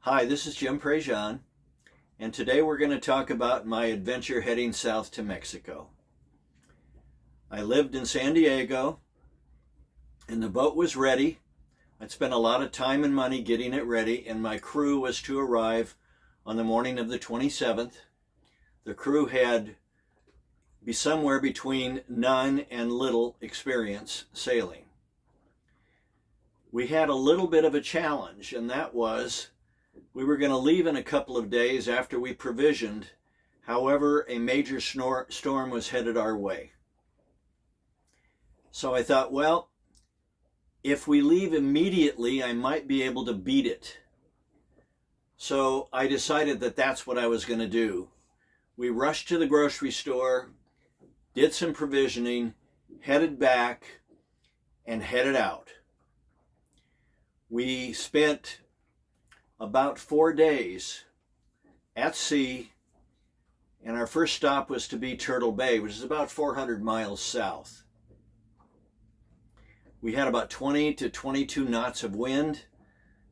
Hi, this is Jim Prejean, and today we're going to talk about my adventure heading south to Mexico. I lived in San Diego, and the boat was ready. I'd spent a lot of time and money getting it ready, and my crew was to arrive on the morning of the 27th. The crew had be somewhere between none and little experience sailing. We had a little bit of a challenge, and that was we were going to leave in a couple of days after we provisioned. However, a major storm was headed our way. So I thought, well, if we leave immediately, I might be able to beat it. So I decided that that's what I was going to do. We rushed to the grocery store, did some provisioning, headed back, and headed out. We spent about 4 days at sea, and our first stop was to be Turtle Bay, which is about 400 miles south. We had about 20 to 22 knots of wind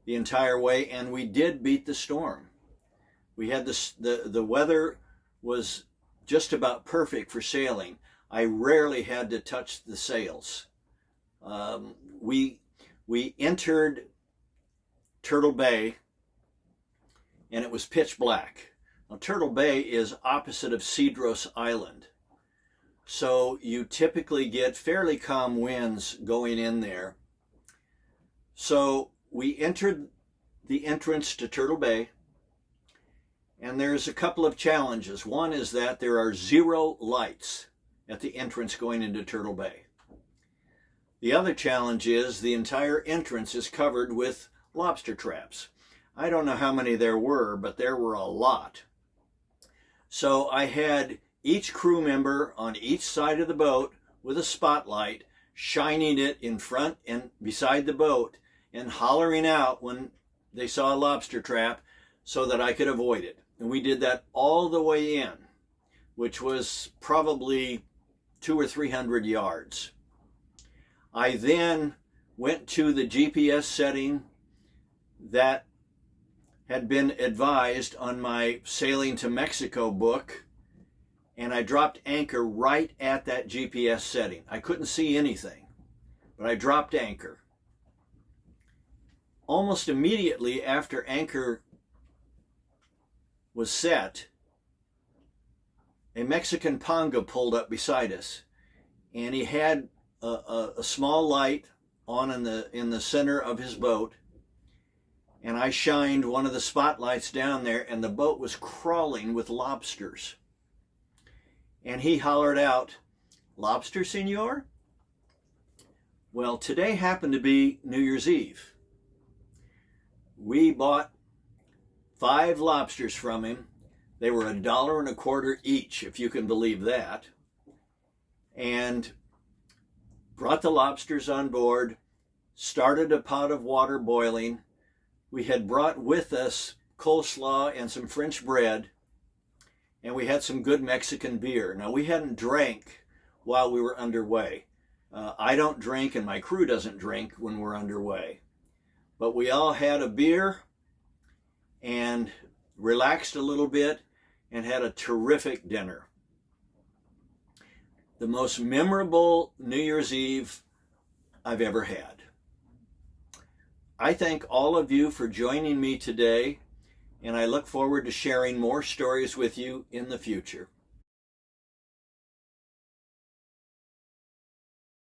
the entire way, and we did beat the storm. We had the weather was just about perfect for sailing. I rarely had to touch the sails. We entered Turtle Bay, and it was pitch black. Now, Turtle Bay is opposite of Cedros Island, so you typically get fairly calm winds going in there. So we entered the entrance to Turtle Bay, and there's a couple of challenges. One is that there are 0 lights at the entrance going into Turtle Bay. The other challenge is the entire entrance is covered with lobster traps. I don't know how many there were, but there were a lot. So I had each crew member on each side of the boat with a spotlight, shining it in front and beside the boat and hollering out when they saw a lobster trap so that I could avoid it. And we did that all the way in, which was probably 200 or 300 yards. I then went to the GPS setting that had been advised on my Sailing to Mexico book, and I dropped anchor right at that GPS setting. I couldn't see anything, but I dropped anchor. Almost immediately after anchor was set, a Mexican panga pulled up beside us, and he had a small light on in the center of his boat, and I shined one of the spotlights down there, and the boat was crawling with lobsters. And he hollered out, "Lobster, senor?" Well, today happened to be New Year's Eve. We bought 5 lobsters from him. They were $1.25 each, if you can believe that. And brought the lobsters on board, started a pot of water boiling. We had brought with us coleslaw and some French bread, and we had some good Mexican beer. Now, we hadn't drank while we were underway. I don't drink, and my crew doesn't drink when we're underway. But we all had a beer and relaxed a little bit and had a terrific dinner. The most memorable New Year's Eve I've ever had. I thank all of you for joining me today, and I look forward to sharing more stories with you in the future.